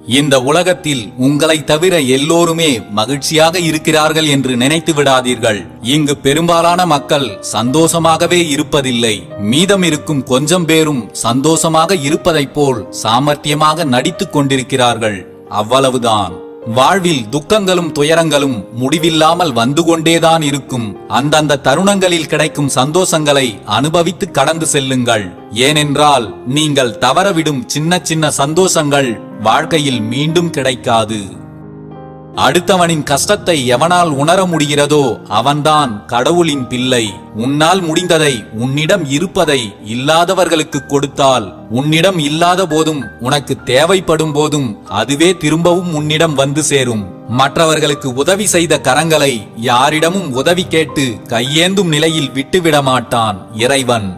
இந்த உலகத்தில் உங்களை தவிர எல்லோருமே மகிழ்ச்சியாக இருக்கிறார்கள் என்று நினைத்து விடாதீர்கள். இங்கு பெரும்பாலான மக்கள் சந்தோஷமாகவே இருப்பதில்லை. மீதம் இருக்கும் கொஞ்சம் பேரும் சந்தோஷமாக இருப்பதைப் போல் சாமர்த்தியமாக நடித்துக் கொண்டிருக்கிறார்கள். அவ்வளவுதான். வாழ்வில் துக்கங்களும் துயரங்களும் முடிவில்லாமல் வந்து கொண்டேதான் இருக்கும். அந்தந்த தருணங்களில் கிடைக்கும் சந்தோஷங்களை அனுபவித்து கடந்து செல்லுங்கள். ஏனென்றால் நீங்கள் தவறவிடும் சின்ன சின்ன சந்தோஷங்கள் வாழ்க்கையில் மீண்டும் கிடைக்காது. அடுத்தவனின் கஷ்டத்தை எவனால் உணர முடிகிறதோ அவன்தான் கடவுளின் பிள்ளை. உன்னால் முடிந்ததை, உன்னிடம் இருப்பதை இல்லாதவர்களுக்கு கொடுத்தால், உன்னிடம் இல்லாத போதும் உனக்கு தேவைப்படும் போதும் அதுவே திரும்பவும் உன்னிடம் வந்து சேரும். மற்றவர்களுக்கு உதவி செய்த கரங்களை யாரிடமும் உதவி கேட்டு கையேந்தும் நிலையில் விட்டுவிட மாட்டான் இறைவன்.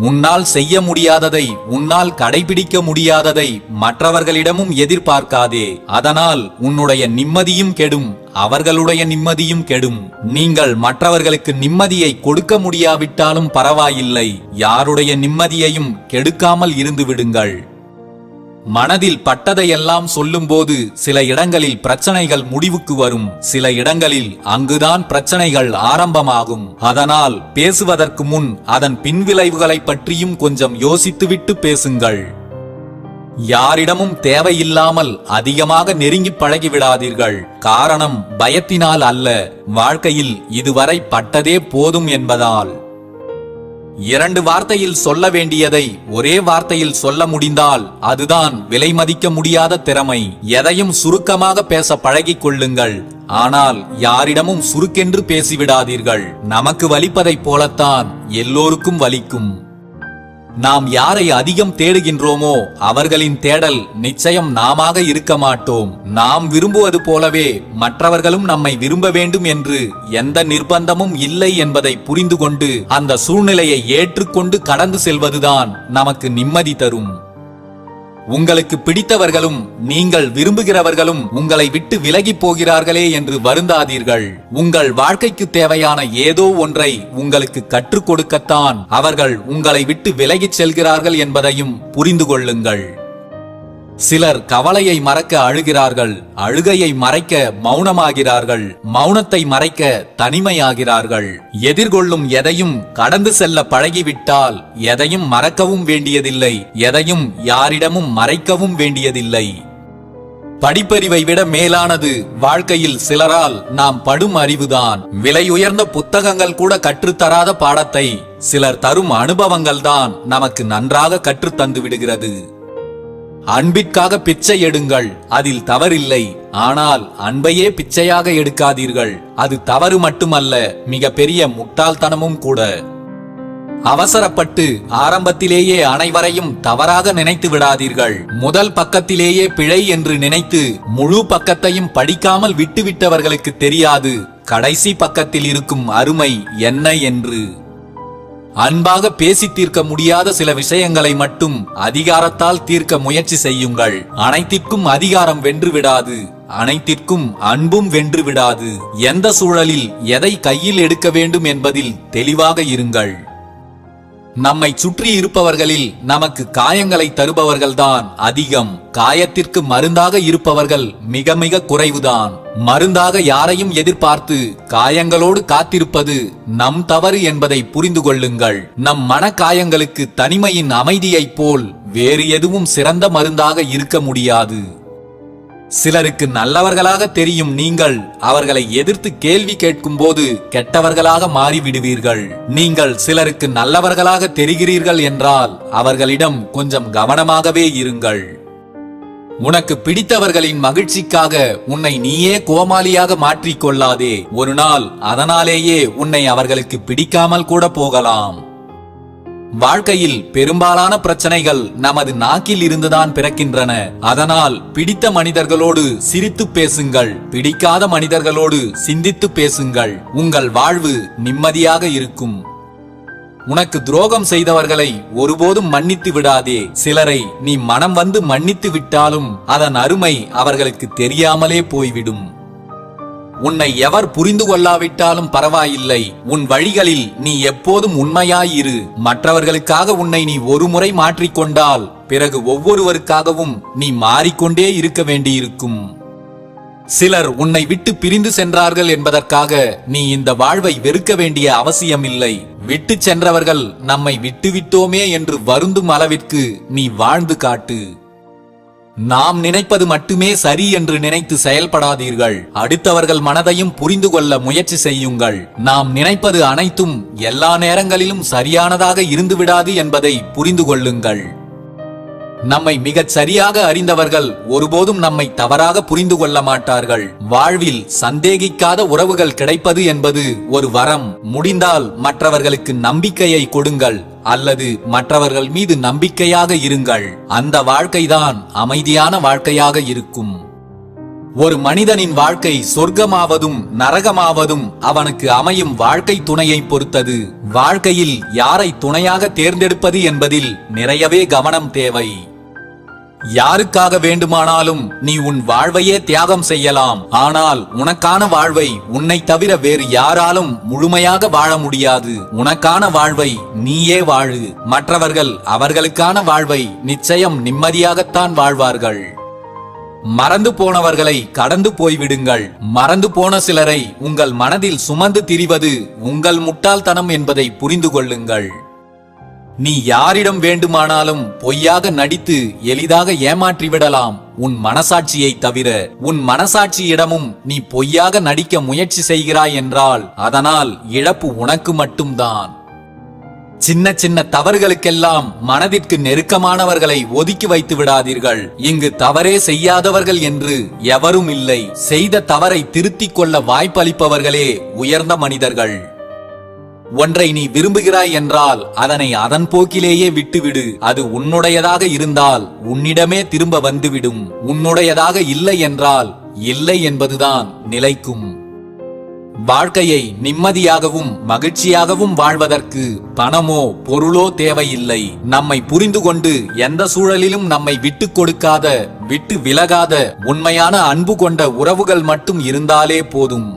உன்னால் செய்ய முடியாததை, உன்னால் கடைபிடிக்க முடியாததை மற்றவர்களிடமும் எதிர்பார்க்காதே. அதனால் உன்னுடைய நிம்மதியும் கெடும், அவர்களுடைய நிம்மதியும் கெடும். நீங்கள் மற்றவர்களுக்கு நிம்மதியை கொடுக்க முடியாவிட்டாலும் பரவாயில்லை, யாருடைய நிம்மதியையும் கெடுக்காமல் இருந்து விடுங்கள். மனதில் பட்டதையெல்லாம் சொல்லும்போது சில இடங்களில் பிரச்சனைகள் முடிவுக்கு வரும், சில இடங்களில் அங்குதான் பிரச்சனைகள் ஆரம்பமாகும். அதனால் பேசுவதற்கு முன் அதன் பின்விளைவுகளை பற்றியும் கொஞ்சம் யோசித்துவிட்டு பேசுங்கள். யாரிடமும் தேவையில்லாமல் அதிகமாக நெருங்கி பழகிவிடாதீர்கள். காரணம் பயத்தினால் அல்ல, வாழ்க்கையில் இதுவரை பட்டதே போதும் என்பதால். 2 வார்த்தையில் சொல்ல வேண்டியதை ஒரே வார்த்தையில் சொல்ல முடிந்தால் அதுதான் விலை மதிக்க முடியாத திறமை. எதையும் சுருக்கமாக பேச பழகிக் கொள்ளுங்கள். ஆனால் யாரிடமும் சுருக்கென்று பேசிவிடாதீர்கள். நமக்கு வலிப்பதைப் போலத்தான் எல்லோருக்கும் வலிக்கும். நாம் யாரை அதிகம் தேடுகின்றோமோ அவர்களின் தேடல் நிச்சயம் நாமாக இருக்க மாட்டோம். நாம் விரும்புவது போலவே மற்றவர்களும் நம்மை விரும்ப வேண்டும் என்று எந்த நிர்பந்தமும் இல்லை என்பதை புரிந்து கொண்டு அந்த சூழ்நிலையை ஏற்றுக்கொண்டு கடந்து செல்வதுதான் நமக்கு நிம்மதி தரும். உங்களுக்கு பிடித்தவர்களும் நீங்கள் விரும்புகிறவர்களும் உங்களை விட்டு விலகி போகிறார்களே என்று வருந்தாதீர்கள். உங்கள் வாழ்க்கைக்கு தேவையான ஏதோ ஒன்றை உங்களுக்கு கற்றுக் கொடுக்கத்தான் அவர்கள் உங்களை விட்டு விலகிச் செல்கிறார்கள் என்பதையும் புரிந்து கொள்ளுங்கள். சிலர் கவலையை மறக்க அழுகிறார்கள், அழுகையை மறைக்க மௌனமாகிறார்கள், மௌனத்தை மறைக்க தனிமையாகிறார்கள். எதிர்கொள்ளும் எதையும் கடந்து செல்ல பழகிவிட்டால் எதையும் மறக்கவும் வேண்டியதில்லை, எதையும் யாரிடமும் மறைக்கவும் வேண்டியதில்லை. படிப்பறிவை விட மேலானது வாழ்க்கையில் சிலரால் நாம் படும் அறிவுதான். விலை உயர்ந்த புத்தகங்கள் கூட கற்றுத்தராத பாடத்தை சிலர் தரும் அனுபவங்கள்தான் நமக்கு நன்றாக கற்றுத்தந்து விடுகிறது. அன்பிற்காக பிச்சை எடுங்கள், அதில் தவறில்லை. ஆனால் அன்பையே பிச்சையாக எடுக்காதீர்கள். அது தவறு மட்டுமல்ல, மிக பெரிய முட்டாள்தனமும் கூட. அவசரப்பட்டு ஆரம்பத்திலேயே அனைவரையும் தவறாக நினைத்து விடாதீர்கள். முதல் பக்கத்திலேயே பிழை என்று நினைத்து முழு பக்கத்தையும் படிக்காமல் விட்டுவிட்டவர்களுக்கு தெரியாது கடைசி பக்கத்தில் இருக்கும் அருமை என்ன என்று. அன்பாக பேசி தீர்க்க முடியாத சில விஷயங்களை மட்டும் அதிகாரத்தால் தீர்க்க முயற்சி செய்யுங்கள். அனைத்திற்கும் அதிகாரம் வென்று விடாது, அனைத்திற்கும் அன்பும் வென்று விடாது. எந்த சூழலில் எதை கையில் எடுக்க வேண்டும் என்பதில் தெளிவாக இருங்கள். நம்மை சுற்றி இருப்பவர்களில் நமக்கு காயங்களை தருபவர்கள்தான் அதிகம். காயத்திற்கு மருந்தாக இருப்பவர்கள் மிக மிக குறைவுதான். மருந்தாக யாரையும் எதிர்பார்த்து காயங்களோடு காத்திருப்பது நம் தவறு என்பதை புரிந்து கொள்ளுங்கள். நம் மன காயங்களுக்கு தனிமையின் அமைதியைப் போல் வேறு எதுவும் சிறந்த மருந்தாக இருக்க முடியாது. சிலருக்கு நல்லவர்களாக தெரியும் நீங்கள் அவர்களை எதிர்த்து கேள்வி கேட்கும் போது கெட்டவர்களாக மாறிவிடுவீர்கள். நீங்கள் சிலருக்கு நல்லவர்களாக தெரிகிறீர்கள் என்றால் அவர்களிடம் கொஞ்சம் கவனமாகவே இருங்கள். உனக்கு பிடித்தவர்களின் மகிழ்ச்சிக்காக உன்னை நீயே கோமாளியாக மாற்றிக்கொள்ளாதே. ஒரு நாள் அதனாலேயே உன்னை அவர்களுக்கு பிடிக்காமல் கூட போகலாம். வாழ்க்கையில் பெரும்பாலான பிரச்சனைகள் நமது நாக்கில் இருந்துதான் பிறக்கின்றன. அதனால் பிடித்த மனிதர்களோடு சிரித்து பேசுங்கள், பிடிக்காத மனிதர்களோடு சிந்தித்து பேசுங்கள். உங்கள் வாழ்வு நிம்மதியாக இருக்கும். உனக்கு துரோகம் செய்தவர்களை ஒருபோதும் மன்னித்து விடாதே. சிலரை நீ மனம் வந்து மன்னித்து விட்டாலும் அதன் அருமை அவர்களுக்கு தெரியாமலே போய்விடும். உன்னை எவர் புரிந்து கொள்ளாவிட்டாலும் பரவாயில்லை, உன் வழிகளில் நீ எப்போதும் உண்மையாயிரு. மற்றவர்களுக்காக உன்னை நீ ஒரு முறை மாற்றிக்கொண்டால் பிறகு ஒவ்வொருவருக்காகவும் நீ மாறிக்கொண்டே இருக்க வேண்டியிருக்கும். சிலர் உன்னை விட்டு பிரிந்து சென்றார்கள் என்பதற்காக நீ இந்த வாழ்வை வெறுக்க வேண்டிய அவசியமில்லை. விட்டு சென்றவர்கள் நம்மை விட்டுவிட்டோமே என்று வருந்தும் அளவிற்கு நீ வாழ்ந்து காட்டு. நாம் நினைப்பது மட்டுமே சரி என்று நினைத்து செயல்படாதீர்கள். அடுத்தவர்கள் மனதையும் புரிந்து கொள்ள முயற்சி செய்யுங்கள். நாம் நினைப்பது அனைத்தும் எல்லா நேரங்களிலும் சரியானதாக இருந்து விடாது என்பதை புரிந்து கொள்ளுங்கள். நம்மை மிகச் சரியாக அறிந்தவர்கள் ஒருபோதும் நம்மை தவறாக புரிந்து கொள்ள மாட்டார்கள். வாழ்வில் சந்தேகிக்காத உறவுகள் கிடைப்பது என்பது ஒரு வரம். முடிந்தால் மற்றவர்களுக்கு நம்பிக்கையை கொடுங்கள், அல்லது மற்றவர்கள் மீது நம்பிக்கையாக இருங்கள். அந்த வாழ்க்கைதான் அமைதியான வாழ்க்கையாக இருக்கும். ஒரு மனிதனின் வாழ்க்கை சொர்க்கமாவதும் நரகமாவதும் அவனுக்கு அமையும் வாழ்க்கை துணையை பொறுத்தது. வாழ்க்கையில் யாரை துணையாக தேர்ந்தெடுப்பது என்பதில் நிறையவே கவனம் தேவை. யாருக்காக வேண்டுமானாலும் நீ உன் வாழ்வையே தியாகம் செய்யலாம். ஆனால் உனக்கான வாழ்வை உன்னை தவிர வேறு யாராலும் முழுமையாக வாழ முடியாது. உனக்கான வாழ்வை நீயே வாழு. மற்றவர்கள் அவர்களுக்கான வாழ்வை நிச்சயம் நிம்மதியாகத்தான் வாழ்வார்கள். மறந்து போனவர்களை கடந்து போய்விடுங்கள். மறந்து போன சிலரை உங்கள் மனதில் சுமந்து திரிவது உங்கள் முட்டாள்தனம் என்பதை புரிந்து கொள்ளுங்கள். நீ யாரிடம் வேண்டுமானாலும் பொய்யாக நடித்து எளிதாக ஏமாற்றிவிடலாம், உன் மனசாட்சியை தவிர. உன் மனசாட்சியிடமும் நீ பொய்யாக நடிக்க முயற்சி செய்கிறாய் என்றால் அதனால் இழப்பு உனக்கு மட்டும்தான். சின்ன சின்ன தவறுகளுக்கெல்லாம் மனதிற்கு நெருக்கமானவர்களை ஒதுக்கி வைத்து விடாதீர்கள். இங்கு தவறே செய்யாதவர்கள் என்று எவரும் இல்லை. செய்த தவறை திருத்திக் கொள்ள வாய்ப்பளிப்பவர்களே உயர்ந்த மனிதர்கள். ஒன்றை நீ விரும்புகிறாய் என்றால் அதனை அதன் போக்கிலேயே விட்டுவிடு. அது உன்னுடையதாக இருந்தால் உன்னிடமே திரும்ப வந்துவிடும். உன்னுடையதாக இல்லை என்றால் இல்லை என்பதுதான் நிலைக்கும். வாழ்க்கையை நிம்மதியாகவும் மகிழ்ச்சியாகவும் வாழ்வதற்கு பணமோ பொருளோ தேவையில்லை. நம்மை புரிந்து கொண்டு எந்த சூழலிலும் நம்மை விட்டு கொடுக்காத, விட்டு விலகாத உண்மையான அன்பு கொண்ட உறவுகள் மட்டும் இருந்தாலே போதும்.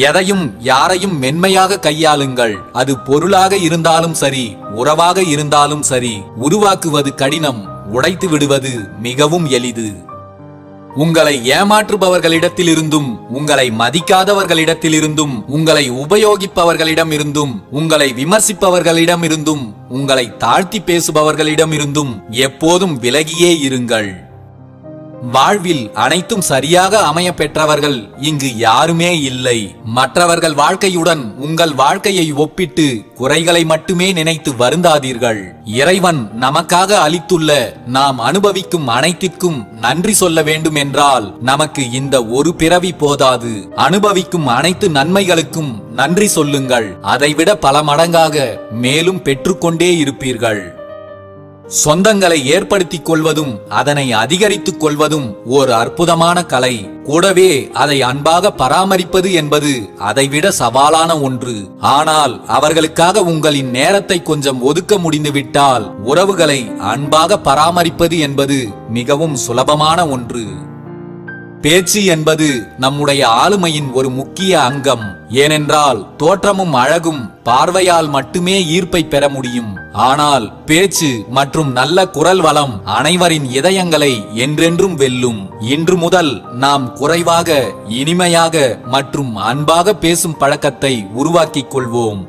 எதையும் யாரையும் மென்மையாக கையாளுங்கள். அது பொருளாக இருந்தாலும் சரி, உறவாக இருந்தாலும் சரி. உருவாக்குவது கடினம், உடைத்து விடுவது மிகவும் எளிது. உங்களை ஏமாற்றுபவர்களிடத்திலிருந்தும், உங்களை மதிக்காதவர்களிடத்திலிருந்தும், உங்களை உபயோகிப்பவர்களிடமிருந்தும், உங்களை விமர்சிப்பவர்களிடமிருந்தும், உங்களை தாழ்த்தி பேசுபவர்களிடமிருந்தும் எப்போதும் விலகியே இருங்கள். வாழ்வில் அனைத்தும் சரியாக அமைய பெற்றவர்கள் இங்கு யாருமே இல்லை. மற்றவர்கள் வாழ்க்கையுடன் உங்கள் வாழ்க்கையை ஒப்பிட்டு குறைகளை மட்டுமே நினைத்து வருந்தாதீர்கள். இறைவன் நமக்காக அளித்துள்ள நாம் அனுபவிக்கும் அனைத்திற்கும் நன்றி சொல்ல வேண்டும் என்றால் நமக்கு இந்த ஒரு பிறவி போதாது. அனுபவிக்கும் அனைத்து நன்மைகளுக்கும் நன்றி சொல்லுங்கள். அதைவிட பல மடங்காக மேலும் பெற்றுக்கொண்டே இருப்பீர்கள். சொந்தங்களை ஏற்படுத்திக் கொள்வதும் அதனை அதிகரித்துக் கொள்வதும் ஒரு அற்புதமான கலை. கூடவே அதை அன்பாக பராமரிப்பது என்பது அதைவிட சவாலான ஒன்று. ஆனால் அவர்களுக்காக உங்களின் நேரத்தை கொஞ்சம் ஒதுக்க முடிந்துவிட்டால் உறவுகளை அன்பாக பராமரிப்பது என்பது மிகவும் சுலபமான ஒன்று. பேச்சு என்பது நம்முடைய ஆளுமையின் ஒரு முக்கிய அங்கம். ஏனென்றால் தோற்றமும் அழகும் பார்வையால் மட்டுமே ஈர்ப்பை பெற முடியும். ஆனால் பேச்சு மற்றும் நல்ல குரல் வளம் அனைவரின் இதயங்களை என்றென்றும் வெல்லும். இன்று முதல் நாம் குறைவாக, இனிமையாக மற்றும் அன்பாக பேசும் பழக்கத்தை உருவாக்கிக் கொள்வோம்.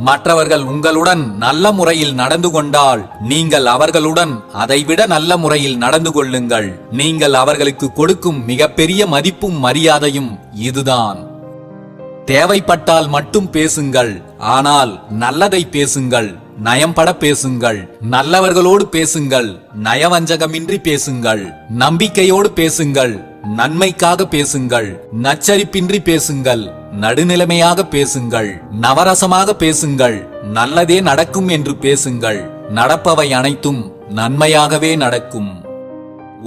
மற்றவர்கள் உங்களுடன் நல்ல முறையில் நடந்து கொண்டால் நீங்கள் அவர்களுடன் அதைவிட நல்ல முறையில் நடந்து கொள்ளுங்கள். நீங்கள் அவர்களுக்கு கொடுக்கும் மிகப்பெரிய மதிப்பும் மரியாதையும் இதுதான். தேவைப்பட்டால் மட்டும் பேசுங்கள், ஆனால் நல்லதை பேசுங்கள். நயம்பட பேசுங்கள். நல்லவர்களோடு பேசுங்கள். நயவஞ்சகமின்றி பேசுங்கள். நம்பிக்கையோடு பேசுங்கள். நன்மைக்காக பேசுங்கள். நச்சரிப்பின்றி பேசுங்கள். நடுநிலைமையாக பேசுங்கள். நவரசமாக பேசுங்கள். நல்லதே நடக்கும் என்று பேசுங்கள். நடப்பவை அனைத்தும் நன்மையாகவே நடக்கும்.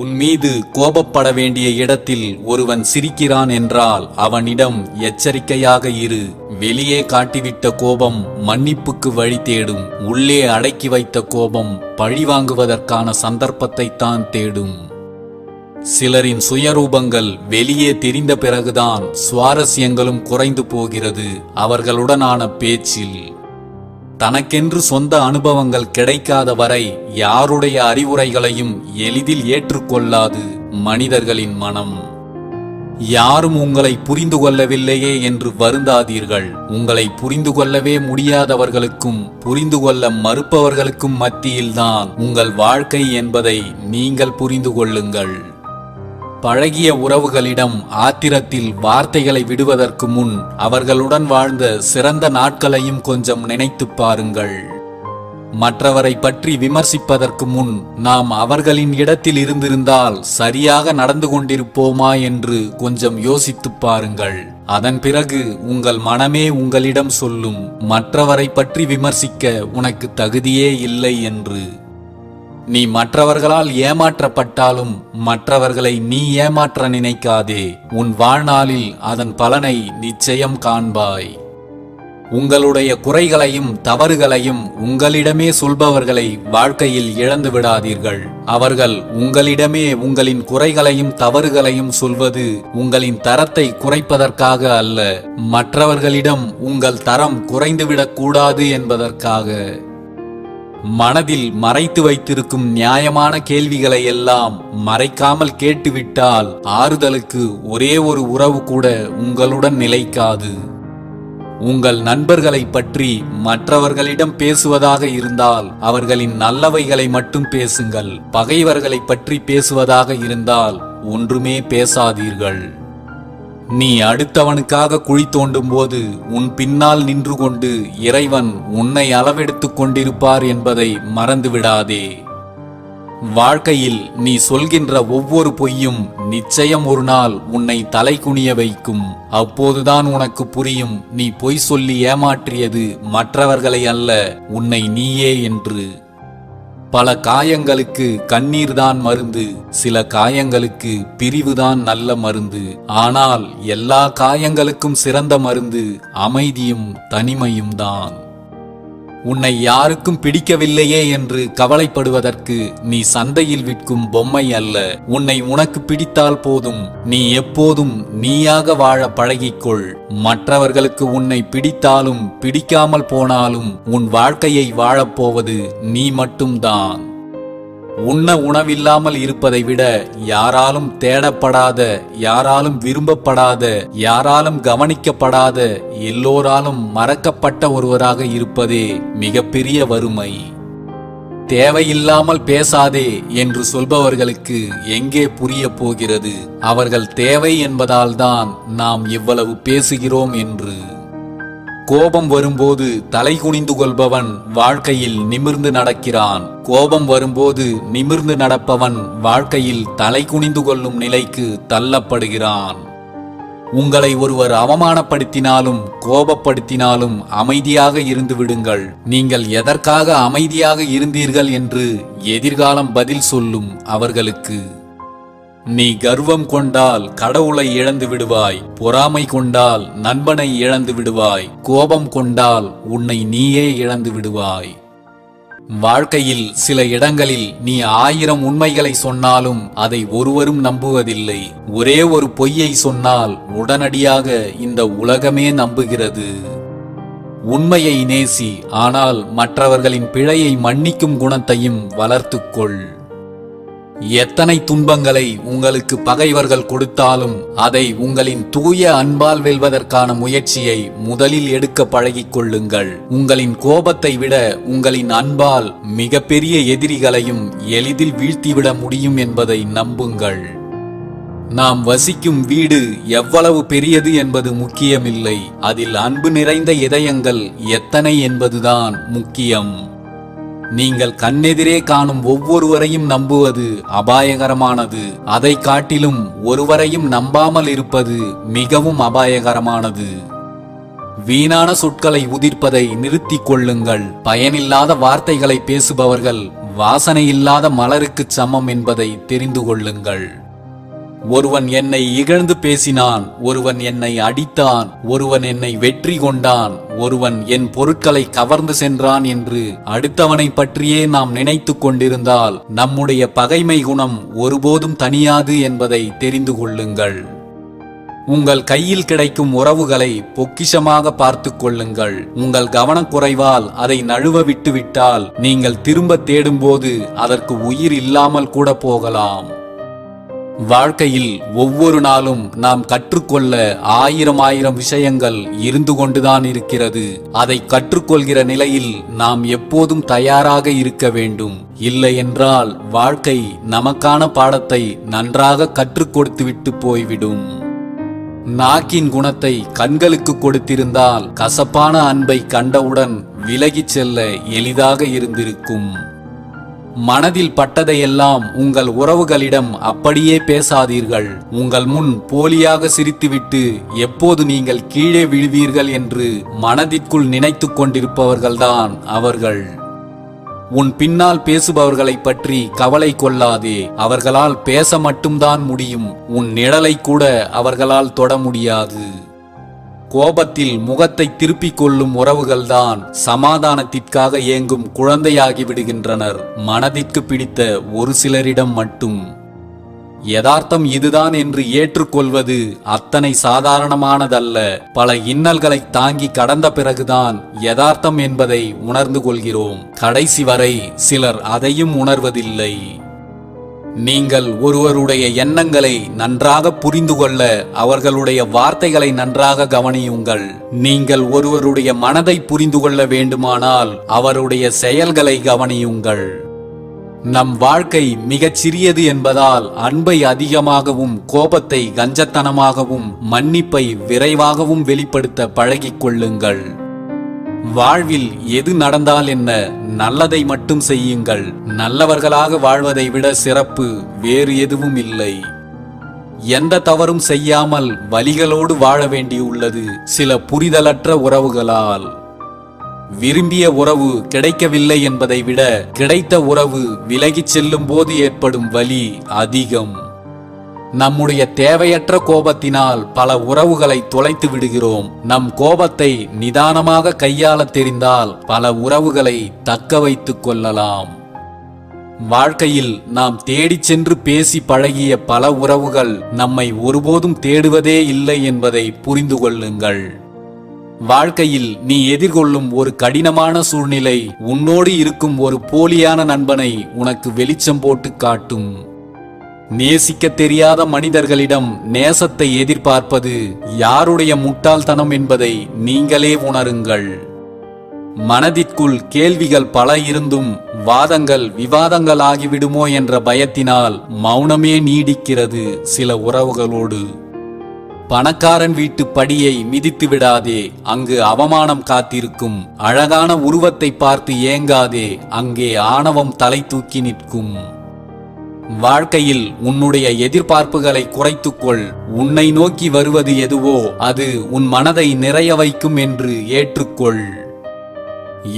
உன் மீது கோபப்பட வேண்டிய இடத்தில் ஒருவன் சிரிக்கிறான் என்றால் அவனிடம் எச்சரிக்கையாக இரு. வெளியே காட்டிவிட்ட கோபம் மன்னிப்புக்கு வழி தேடும். உள்ளே அடக்கி வைத்த கோபம் பழிவாங்குவதற்கான சந்தர்ப்பத்தை தான் தேடும். சிலரின் சுயரூபங்கள் வெளியே தெரிந்த பிறகுதான் சுவாரஸ்யங்களும் குறைந்து போகிறது அவர்களுடனான பேச்சில். தனக்கென்று சொந்த அனுபவங்கள் கிடைக்காத வரை யாருடைய அறிவுரைகளையும் எளிதில் ஏற்றுக்கொள்ளாது மனிதர்களின் மனம். யாரும் உங்களை புரிந்து கொள்ளவில்லையே என்று வருந்தாதீர்கள். உங்களை புரிந்து கொள்ளவே முடியாதவர்களுக்கும் புரிந்து கொள்ள மறுப்பவர்களுக்கும் மத்தியில்தான் உங்கள் வாழ்க்கை என்பதை நீங்கள் புரிந்து கொள்ளுங்கள். பழகிய உறவுகளிடம் ஆத்திரத்தில் வார்த்தைகளை விடுவதற்கு முன் அவர்களுடன் வாழ்ந்த சிறந்த நாட்களையும் கொஞ்சம் நினைத்து பாருங்கள். மற்றவரை பற்றி விமர்சிப்பதற்கு முன் நாம் அவர்களின் இடத்தில் இருந்திருந்தால் சரியாக நடந்து கொண்டிருப்போமா என்று கொஞ்சம் யோசித்து பாருங்கள். அதன் பிறகு உங்கள் மனமே உங்களிடம் சொல்லும், மற்றவரை பற்றி விமர்சிக்க உனக்கு தகுதியே இல்லை என்று. நீ மற்றவர்களால் ஏமாற்றப்பட்டாலும் மற்றவர்களை நீ ஏமாற்ற நினைக்காதே. உன் வாழ்நாளில் அதன் பலனை நிச்சயம் காண்பாய். உங்களுடைய குறைகளையும் தவறுகளையும் உங்களிடமே சொல்பவர்களை வாழ்க்கையில் இழந்து விடாதீர்கள். அவர்கள் உங்களிடமே உங்களின் குறைகளையும் தவறுகளையும் சொல்வது உங்களின் தரத்தை குறைப்பதற்காக அல்ல, மற்றவர்களிடம் உங்கள் தரம் குறைந்துவிடக் கூடாது என்பதற்காக. மனதில் மறைத்து வைத்திருக்கும் நியாயமான கேள்விகளை எல்லாம் மறைக்காமல் கேட்டுவிட்டால் ஆறுதலுக்கு ஒரே ஒரு உறவு கூட உங்களுடன் நிலைக்காது. உங்கள் நண்பர்களை பற்றி மற்றவர்களிடம் பேசுவதாக இருந்தால் அவர்களின் நல்லவைகளை மட்டும் பேசுங்கள். பகைவர்களை பற்றி பேசுவதாக இருந்தால் ஒன்றுமே பேசாதீர்கள். நீ அடுத்தவனுக்காக குழி தோண்டும் போது உன் பின்னால் நின்று கொண்டு இறைவன் உன்னை அளவெடுத்துக் கொண்டிருப்பார் என்பதை மறந்துவிடாதே. வாழ்க்கையில் நீ சொல்கின்ற ஒவ்வொரு பொய்யும் நிச்சயம் ஒரு நாள் உன்னை தலை குனிய வைக்கும். அப்போதுதான் உனக்கு புரியும், நீ பொய் சொல்லி ஏமாற்றியது மற்றவர்களை அல்ல, உன்னை நீயே என்று. பல காயங்களுக்கு கண்ணீர் தான் மருந்து, சில காயங்களுக்கு பிரிவுதான் நல்ல மருந்து. ஆனால் எல்லா காயங்களுக்கும் சிறந்த மருந்து அமைதியும் தனிமையும் தான். உன்னை யாருக்கும் பிடிக்கவில்லையே என்று கவலைப்படுவதற்கு நீ சந்தையில் விற்கும் பொம்மை அல்ல. உன்னை உனக்கு பிடித்தால் போதும். நீ எப்போதும் நீயாக வாழ பழகிக்கொள். மற்றவர்களுக்கு உன்னை பிடித்தாலும் பிடிக்காமல் போனாலும் உன் வாழ்க்கையை வாழப்போவது நீ மட்டும்தான். உண்ண உணவில்லாமல் இருப்பதை விட யாராலும் தேடப்படாத, யாராலும் விரும்பப்படாத, யாராலும் கவனிக்கப்படாத, எல்லோராலும் மறக்கப்பட்ட ஒருவராக இருப்பதே மிகப்பெரிய வறுமை. தேவையில்லாமல் பேசாதே என்று சொல்பவர்களுக்கு எங்கே புரிய போகிறது அவர்கள் தேவை என்பதால் தான் நாம் இவ்வளவு பேசுகிறோம் என்று. கோபம் வரும்போது தலை குனிந்து கொள்பவன் வாழ்க்கையில் நிமிர்ந்து நடக்கிறான். கோபம் வரும்போது நிமிர்ந்து நடப்பவன் வாழ்க்கையில் தலை குனிந்து கொள்ளும் நிலைக்கு தள்ளப்படுகிறான். உங்களை ஒருவர் அவமானப்படுத்தினாலும் கோபப்படுத்தினாலும் அமைதியாக இருந்து விடுங்கள். நீங்கள் எதற்காக அமைதியாக இருந்தீர்கள் என்று எதிர்காலம் பதில் சொல்லும் அவர்களுக்கு. நீ கர்வம் கொண்டால் கடவுளை இழந்து விடுவாய். பொறாமை கொண்டால் நண்பனை இழந்து விடுவாய். கோபம் கொண்டால் உன்னை நீயே இழந்து விடுவாய். வாழ்க்கையில் சில இடங்களில் நீ 1000 உண்மைகளை சொன்னாலும் அதை ஒருவரும் நம்புவதில்லை. ஒரே ஒரு பொய்யை சொன்னால் உடனடியாக இந்த உலகமே நம்புகிறது. உண்மையை நேசி, ஆனால் மற்றவர்களின் பிழையை மன்னிக்கும் குணத்தையும் வளர்த்துக்கொள். எத்தனை துன்பங்களை உங்களுக்கு பகைவர்கள் கொடுத்தாலும் அதை உங்களின் தூய அன்பால் வெல்வதற்கான முயற்சியை முதலில் எடுக்க பழகிக் கொள்ளுங்கள். உங்களின் கோபத்தை விட உங்களின் அன்பால் மிகப்பெரிய எதிரிகளையும் எளிதில் வீழ்த்திவிட முடியும் என்பதை நம்புங்கள். நாம் வசிக்கும் வீடு எவ்வளவு பெரியது என்பது முக்கியமில்லை, அதில் அன்பு நிறைந்த இதயங்கள் எத்தனை என்பதுதான் முக்கியம். நீங்கள் கண்ணெதிரே காணும் ஒவ்வொருவரையும் நம்புவது அபாயகரமானது. அதை காட்டிலும் ஒருவரையும் நம்பாமல் இருப்பது மிகவும் அபாயகரமானது. வீணான சொற்களை உதிர்ப்பதை நிறுத்திக் கொள்ளுங்கள். பயனில்லாத வார்த்தைகளை பேசுபவர்கள் வாசனை இல்லாத மலருக்கு சமம் என்பதை தெரிந்து கொள்ளுங்கள். ஒருவன் என்னை இகழ்ந்து பேசினான், ஒருவன் என்னை அடித்தான், ஒருவன் என்னை வெற்றி கொண்டான், ஒருவன் என் பொருட்களை கவர்ந்து சென்றான் என்று அடுத்தவனை பற்றியே நாம் நினைத்து கொண்டிருந்தால் நம்முடைய பகைமை குணம் ஒருபோதும் தனியாது என்பதை தெரிந்து கொள்ளுங்கள். உங்கள் கையில் கிடைக்கும் உறவுகளை பொக்கிஷமாக பார்த்து கொள்ளுங்கள். உங்கள் கவனக்குறைவால் அதை நழுவ விட்டுவிட்டால் நீங்கள் திரும்ப தேடும்போது அதற்கு உயிர் இல்லாமல் கூட போகலாம். வாழ்க்கையில் ஒவ்வொரு நாளும் நாம் கற்றுக்கொள்ள ஆயிரம் விஷயங்கள் இருந்து கொண்டுதான் இருக்கிறது. அதை கற்றுக்கொள்கிற நிலையில் நாம் எப்போதும் தயாராக இருக்க வேண்டும். இல்லை என்றால் வாழ்க்கை நமக்கான பாடத்தை நன்றாக கற்றுக் கொடுத்துவிட்டு போய்விடும். நாக்கின் குணத்தை கண்களுக்கு கொடுத்திருந்தால் கசப்பான அன்பை கண்டவுடன் விலகிச் செல்ல எளிதாக இருந்திருக்கும். மனதில் பட்டதையெல்லாம் உங்கள் உறவுகளிடம் அப்படியே பேசாதீர்கள். உங்கள் முன் போலியாக சிரித்துவிட்டு எப்போது நீங்கள் கீழே விழுவீர்கள் என்று மனதிற்குள் நினைத்து கொண்டிருப்பவர்கள்தான் அவர்கள். உன் பின்னால் பேசுபவர்களை பற்றி கவலை கொள்ளாதே. அவர்களால் பேச மட்டும்தான் முடியும். உன் நிழலை கூட அவர்களால் தொட முடியாது. கோபத்தில் முகத்தை திருப்பிக் கொள்ளும் உறவுகள்தான் சமாதானத்திற்காக ஏங்கும் குழந்தையாகி விடுகின்றனர். மனதிற்கு பிடித்த ஒரு சிலரிடம் மட்டும். யதார்த்தம் இதுதான் என்று ஏற்றுக்கொள்வது அத்தனை சாதாரணமானதல்ல. பல இன்னல்களை தாங்கி கடந்த பிறகுதான் யதார்த்தம் என்பதை உணர்ந்து கொள்கிறோம். கடைசி வரை சிலர் அதையும் உணர்வதில்லை. நீங்கள் ஒருவருடைய எண்ணங்களை நன்றாக புரிந்து கொள்ள அவர்களுடைய வார்த்தைகளை நன்றாக கவனியுங்கள். நீங்கள் ஒருவருடைய மனதை புரிந்து கொள்ள வேண்டுமானால் அவருடைய செயல்களை கவனியுங்கள். நம் வாழ்க்கை மிகச் சிறியது என்பதால் அன்பை அதிகமாகவும் கோபத்தை கஞ்சத்தனமாகவும் மன்னிப்பை விரைவாகவும் வெளிப்படுத்த பழகிக் கொள்ளுங்கள். வாழ்வில் எது நடந்தால் என்ன, நல்லதை மட்டும் செய்யுங்கள். நல்லவர்களாக வாழ்வதை விட சிறப்பு வேறு எதுவும் இல்லை. எந்த தவறும் செய்யாமல் வலிகளோடு வாழ வேண்டியுள்ளது சில புரிதலற்ற உறவுகளால். விரும்பிய உறவு கிடைக்கவில்லை என்பதை விட கிடைத்த உறவு விலகிச் செல்லும் போது ஏற்படும் வலி அதிகம். நம்முடைய தேவையற்ற கோபத்தினால் பல உறவுகளை தொலைத்து விடுகிறோம். நம் கோபத்தை நிதானமாக கையாள தெரிந்தால் பல உறவுகளை தக்க வைத்துக் கொள்ளலாம். வாழ்க்கையில் நாம் தேடிச் சென்று பேசி பழகிய பல உறவுகள் நம்மை ஒருபோதும் தேடுவதே இல்லை என்பதை புரிந்து கொள்ளுங்கள். வாழ்க்கையில் நீ எதிர்கொள்ளும் ஒரு கடினமான சூழ்நிலை உன்னோடு இருக்கும் ஒரு போலியான நண்பனை உனக்கு வெளிச்சம் போட்டு காட்டும். நேசிக்க தெரியாத மனிதர்களிடம் நேசத்தை எதிர்பார்ப்பது யாருடைய முட்டாள்தனம் என்பதை நீங்களே உணருங்கள். மனதிற்குள் கேள்விகள் பல இருந்தும் வாதங்கள் விவாதங்கள் ஆகிவிடுமோ என்ற பயத்தினால் மௌனமே நீடிக்கிறது சில உறவுகளோடு. பணக்காரன் வீட்டு படியை மிதித்து விடாதே, அங்கு அவமானம் காத்திருக்கும். அழகான உருவத்தை பார்த்து ஏங்காதே, அங்கே ஆணவம் தலை தூக்கி நிற்கும். வாழ்க்கையில் உன்னுடைய எதிர்பார்ப்புகளை குறைத்துக்கொள். உன்னை நோக்கி வருவது எதுவோ அது உன் மனதை நிறைய வைக்கும் என்று ஏற்றுக்கொள்.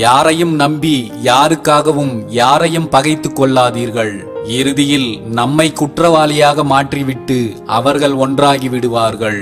யாரையும் நம்பி யாருக்காகவும் யாரையும் பகைத்து கொள்ளாதீர்கள். இறுதியில் நம்மை குற்றவாளியாக மாற்றிவிட்டு அவர்கள் ஒன்றாகி விடுவார்கள்.